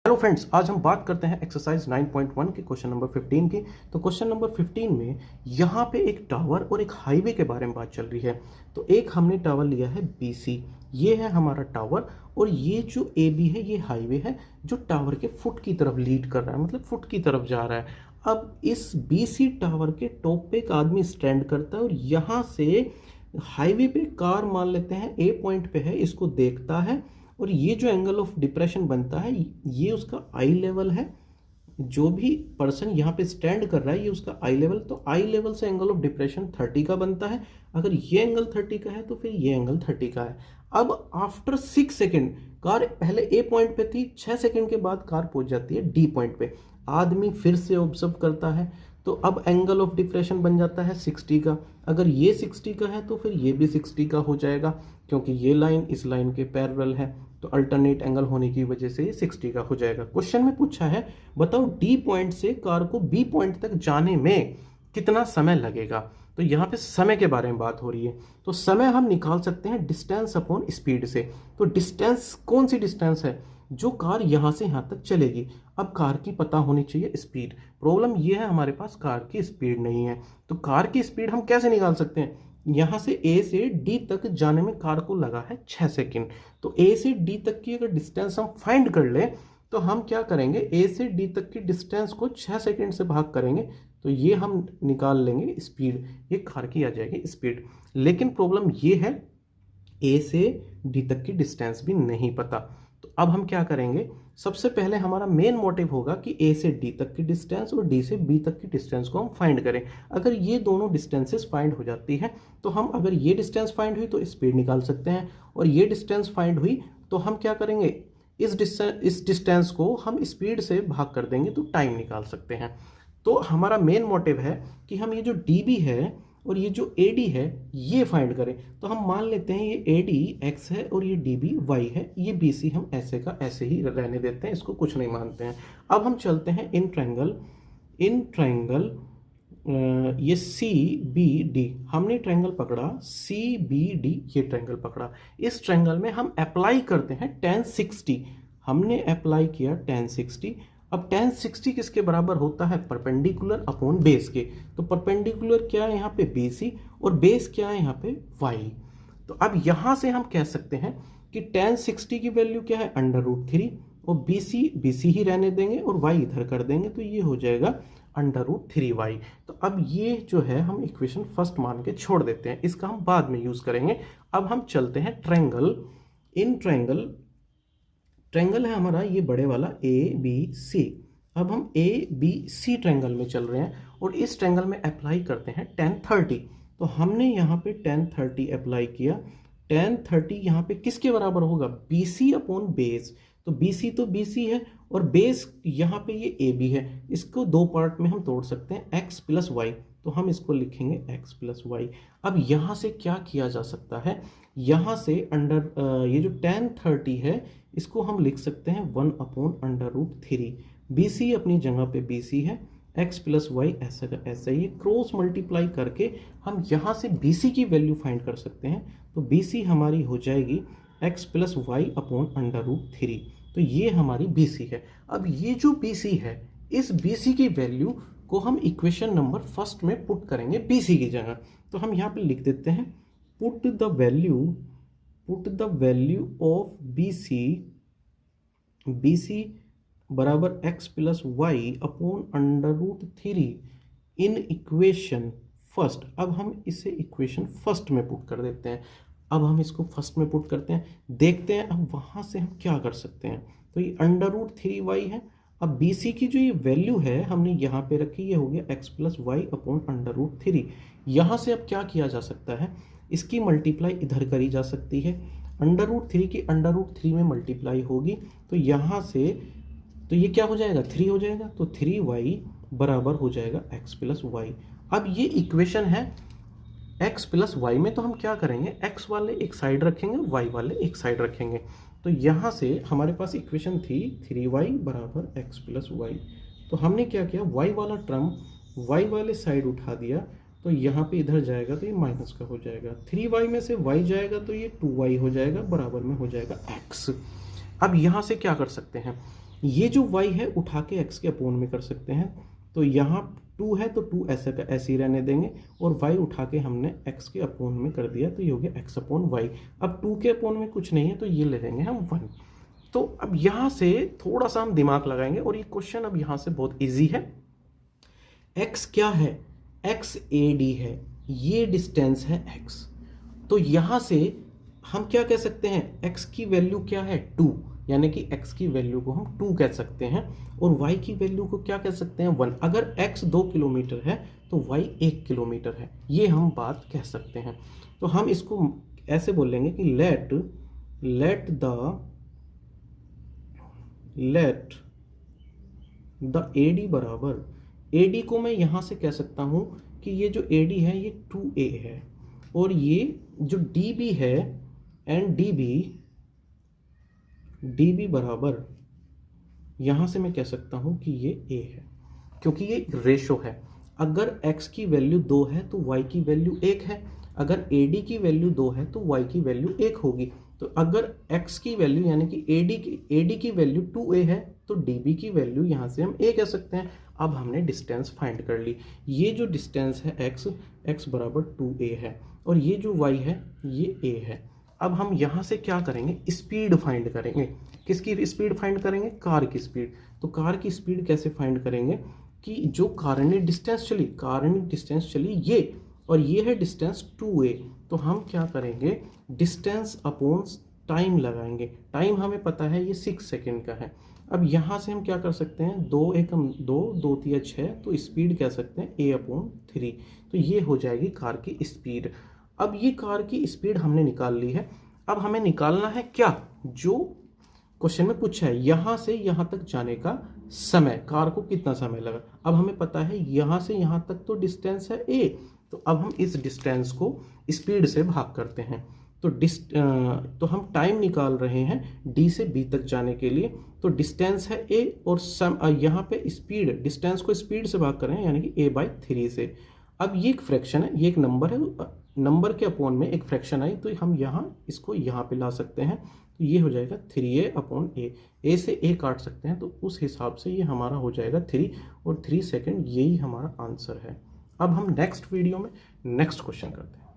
Hello friends, आज हम बात करते हैं एक्सरसाइज 9.1 के क्वेश्चन नंबर 15 की। तो क्वेश्चन नंबर 15 में यहाँ पे एक टावर और एक हाईवे के बारे में बात चल रही है। तो एक हमने टावर लिया है BC, ये है हमारा टावर, और ये जो AB है ये हाईवे है जो टावर के फुट की तरफ लीड कर रहा है, मतलब फुट की तरफ जा रहा है। अब इस BC टावर के टॉप पे एक आदमी स्टैंड करता है और यहाँ से हाईवे पे कार मान लेते हैं A पॉइंट पे है, इसको देखता है, और ये जो एंगल ऑफ डिप्रेशन बनता है ये उसका आई लेवल है। जो भी पर्सन यहाँ पे स्टैंड कर रहा है ये उसका आई लेवल, तो आई लेवल से एंगल ऑफ डिप्रेशन 30 का बनता है। अगर ये एंगल 30 का है तो फिर ये एंगल 30 का है। अब आफ्टर 6 सेकेंड कार पहले A पॉइंट पे थी, 6 सेकेंड के बाद कार पहुंच जाती है D पॉइंट पे। आदमी फिर से ऑब्जर्व करता है, तो अब एंगल ऑफ डिप्रेशन बन जाता है 60 का। अगर ये 60 का है तो फिर ये भी 60 का हो जाएगा, क्योंकि ये लाइन इस लाइन के पैरेलल है, तो अल्टरनेट एंगल होने की वजह से ये 60 का हो जाएगा। क्वेश्चन में पूछा है बताओ D पॉइंट से कार को B पॉइंट तक जाने में कितना समय लगेगा। तो यहाँ पे समय के बारे में बात हो रही है, तो समय हम निकाल सकते हैं डिस्टेंस अपॉन स्पीड से। तो डिस्टेंस कौन सी डिस्टेंस है, जो कार यहाँ से यहाँ तक चलेगी। अब कार की पता होनी चाहिए स्पीड। प्रॉब्लम ये है हमारे पास कार की स्पीड नहीं है, तो कार की स्पीड हम कैसे निकाल सकते हैं। यहाँ से A से D तक जाने में कार को लगा है 6 सेकेंड, तो A से D तक की अगर डिस्टेंस हम फाइंड कर ले तो हम क्या करेंगे, A से D तक की डिस्टेंस को 6 सेकेंड से भाग करेंगे, तो ये हम निकाल लेंगे स्पीड, ये कार की आ जाएगी स्पीड। लेकिन प्रॉब्लम ये है A से D तक की डिस्टेंस भी नहीं पता। तो अब हम क्या करेंगे, सबसे पहले हमारा मेन मोटिव होगा कि A से D तक की डिस्टेंस और D से B तक की डिस्टेंस को हम फाइंड करें। अगर ये दोनों डिस्टेंसेस फाइंड हो जाती है तो हम, अगर ये डिस्टेंस फाइंड हुई तो स्पीड निकाल सकते हैं, और ये डिस्टेंस फाइंड हुई तो हम क्या करेंगे, इस डिस्टेंस को हम स्पीड से भाग कर देंगे तो टाइम निकाल सकते हैं। तो हमारा मेन मोटिव है कि हम ये जो DB है और ये जो AD है ये फाइंड करें। तो हम मान लेते हैं ये AD x है और ये DB y है, ये BC हम ऐसे का ऐसे ही रहने देते हैं, इसको कुछ नहीं मानते हैं। अब हम चलते हैं इन ट्रायंगल ये CBD, हमने ट्रायंगल पकड़ा CBD, ये ट्रायंगल पकड़ा। इस ट्रायंगल में हम अप्लाई करते हैं tan 60, हमने अप्लाई किया tan 60। अब tan 60 किसके बराबर होता है, परपेंडिकुलर अपॉन बेस के। तो परपेंडिकुलर क्या है यहाँ पे BC, और बेस क्या है यहाँ पे y। तो अब यहाँ से हम कह सकते हैं कि tan 60 की वैल्यू क्या है √3, और BC ही रहने देंगे और y इधर कर देंगे, तो ये हो जाएगा √3y। तो अब ये जो है हम इक्वेशन फर्स्ट मान के छोड़ देते हैं, इसका हम बाद में यूज करेंगे। अब हम चलते हैं ट्रायंगल है हमारा ये बड़े वाला ABC। अब हम ABC ट्रायंगल में चल रहे हैं और इस ट्रायंगल में अप्लाई करते हैं tan 30। तो हमने यहाँ पे tan 30 अप्लाई किया। tan 30 यहाँ पे किसके बराबर होगा, BC अपॉन बेस। तो BC है और बेस यहाँ पे ये AB है, इसको दो पार्ट में हम तोड़ सकते हैं x प्लस वाई, तो हम इसको लिखेंगे x प्लस वाई। अब यहाँ से क्या किया जा सकता है, यहाँ से अंडर ये जो tan 30 है इसको हम लिख सकते हैं 1 अपॉन √3। BC अपनी जगह पे BC है, x प्लस वाई ऐसा का ऐसा, ये क्रॉस मल्टीप्लाई करके हम यहाँ से BC की वैल्यू फाइंड कर सकते हैं। तो BC हमारी हो जाएगी x प्लस वाई अपॉन √3, तो ये हमारी BC है। अब ये जो BC है, इस BC की वैल्यू को हम इक्वेशन नंबर फर्स्ट में पुट करेंगे BC की जगह। तो हम यहाँ पे लिख देते हैं put the value of BC बराबर x plus y upon √3 in equation first. अब हम इसे इक्वेशन फर्स्ट में पुट कर देते हैं। अब हम इसको फर्स्ट में पुट करते हैं, देखते हैं अब वहाँ से हम क्या कर सकते हैं। तो ये √3y है। अब BC की जो ये वैल्यू है हमने यहाँ पे रखी, ये हो गया x प्लस वाई अपॉन √3। यहाँ से अब क्या किया जा सकता है, इसकी मल्टीप्लाई इधर करी जा सकती है, √3 की √3 में मल्टीप्लाई होगी, तो यहाँ से तो ये क्या हो जाएगा 3 हो जाएगा, तो 3y बराबर हो जाएगा x प्लस वाई। अब ये इक्वेशन है x प्लस वाई में, तो हम क्या करेंगे, x वाले एक साइड रखेंगे, y वाले एक साइड रखेंगे। तो यहाँ से हमारे पास इक्वेशन थी 3y बराबर x प्लस वाई। तो हमने क्या किया, y वाला टर्म y वाले साइड उठा दिया, तो यहाँ पे इधर जाएगा तो ये माइनस का हो जाएगा, 3y में से y जाएगा तो ये 2y हो जाएगा, बराबर में हो जाएगा x। अब यहाँ से क्या कर सकते हैं, ये जो y है उठा के x के अपोन में कर सकते हैं, तो यहाँ 2 है तो 2 ऐसे का ऐसे ही रहने देंगे, और y उठा के हमने x के अपोन में कर दिया, तो ये हो गया x अपॉन y। अब 2 के अपोन में कुछ नहीं है तो ये ले लेंगे हम 1। तो अब यहाँ से थोड़ा सा हम दिमाग लगाएंगे, और ये क्वेश्चन अब यहाँ से बहुत इजी है। x क्या है? x AD है, ये डिस्टेंस है x। तो यहाँ से हम क्या कह सकते हैं? x की वैल्यू क्या है? 2, यानी कि x की वैल्यू को हम 2 कह सकते हैं, और y की वैल्यू को क्या कह सकते हैं? 1। अगर x 2 किलोमीटर है तो y 1 किलोमीटर है, ये हम बात कह सकते हैं। तो हम इसको ऐसे बोलेंगे कि लेट द AD बराबर, AD को मैं यहाँ से कह सकता हूँ कि ये जो AD है ये 2A है, और ये जो DB है एंड DB बराबर, यहाँ से मैं कह सकता हूँ कि ये A है, क्योंकि ये रेशो है। अगर x की वैल्यू 2 है तो y की वैल्यू 1 है, अगर AD की वैल्यू 2 है तो y की वैल्यू 1 होगी। तो अगर x की वैल्यू यानी कि AD की वैल्यू 2A है तो DB की वैल्यू यहाँ से हम A कह सकते हैं। अब हमने डिस्टेंस फाइंड कर ली। ये जो डिस्टेंस है x बराबर 2A है, और ये जो y है ये A है। अब हम यहाँ से क्या करेंगे? स्पीड फाइंड करेंगे। किसकी स्पीड फाइंड करेंगे? कार की स्पीड। तो कार की स्पीड कैसे फाइंड करेंगे कि जो कार ने डिस्टेंस चली ये, और ये है डिस्टेंस 2A। तो हम क्या करेंगे? डिस्टेंस अपॉन टाइम लगाएंगे। टाइम हमें पता है ये 6 सेकेंड का है। अब यहाँ से हम क्या कर सकते हैं? 2 एकम 2, 2 तिया 6, तो स्पीड कह सकते हैं A/3। तो ये हो जाएगी कार की स्पीड। अब ये कार की स्पीड हमने निकाल ली है। अब हमें निकालना है क्या? जो क्वेश्चन में पूछा है, यहाँ से यहाँ तक जाने का समय, कार को कितना समय लगा। अब हमें पता है यहाँ से यहाँ तक तो डिस्टेंस है A, तो अब हम इस डिस्टेंस को स्पीड से भाग करते हैं। तो हम टाइम निकाल रहे हैं D से B तक जाने के लिए। तो डिस्टेंस है A, और यहाँ पे स्पीड, डिस्टेंस को स्पीड से भाग कर रहे हैं यानी कि A/3 से। अब ये एक फ्रैक्शन है, ये एक नंबर है, नंबर के अपोन में एक फ्रैक्शन आई, तो हम यहाँ इसको यहाँ पे ला सकते हैं। तो ये हो जाएगा 3A/A। A से A काट सकते हैं, तो उस हिसाब से ये हमारा हो जाएगा 3, और 3 सेकेंड, यही हमारा आंसर है। अब हम नेक्स्ट वीडियो में नेक्स्ट क्वेश्चन करते हैं।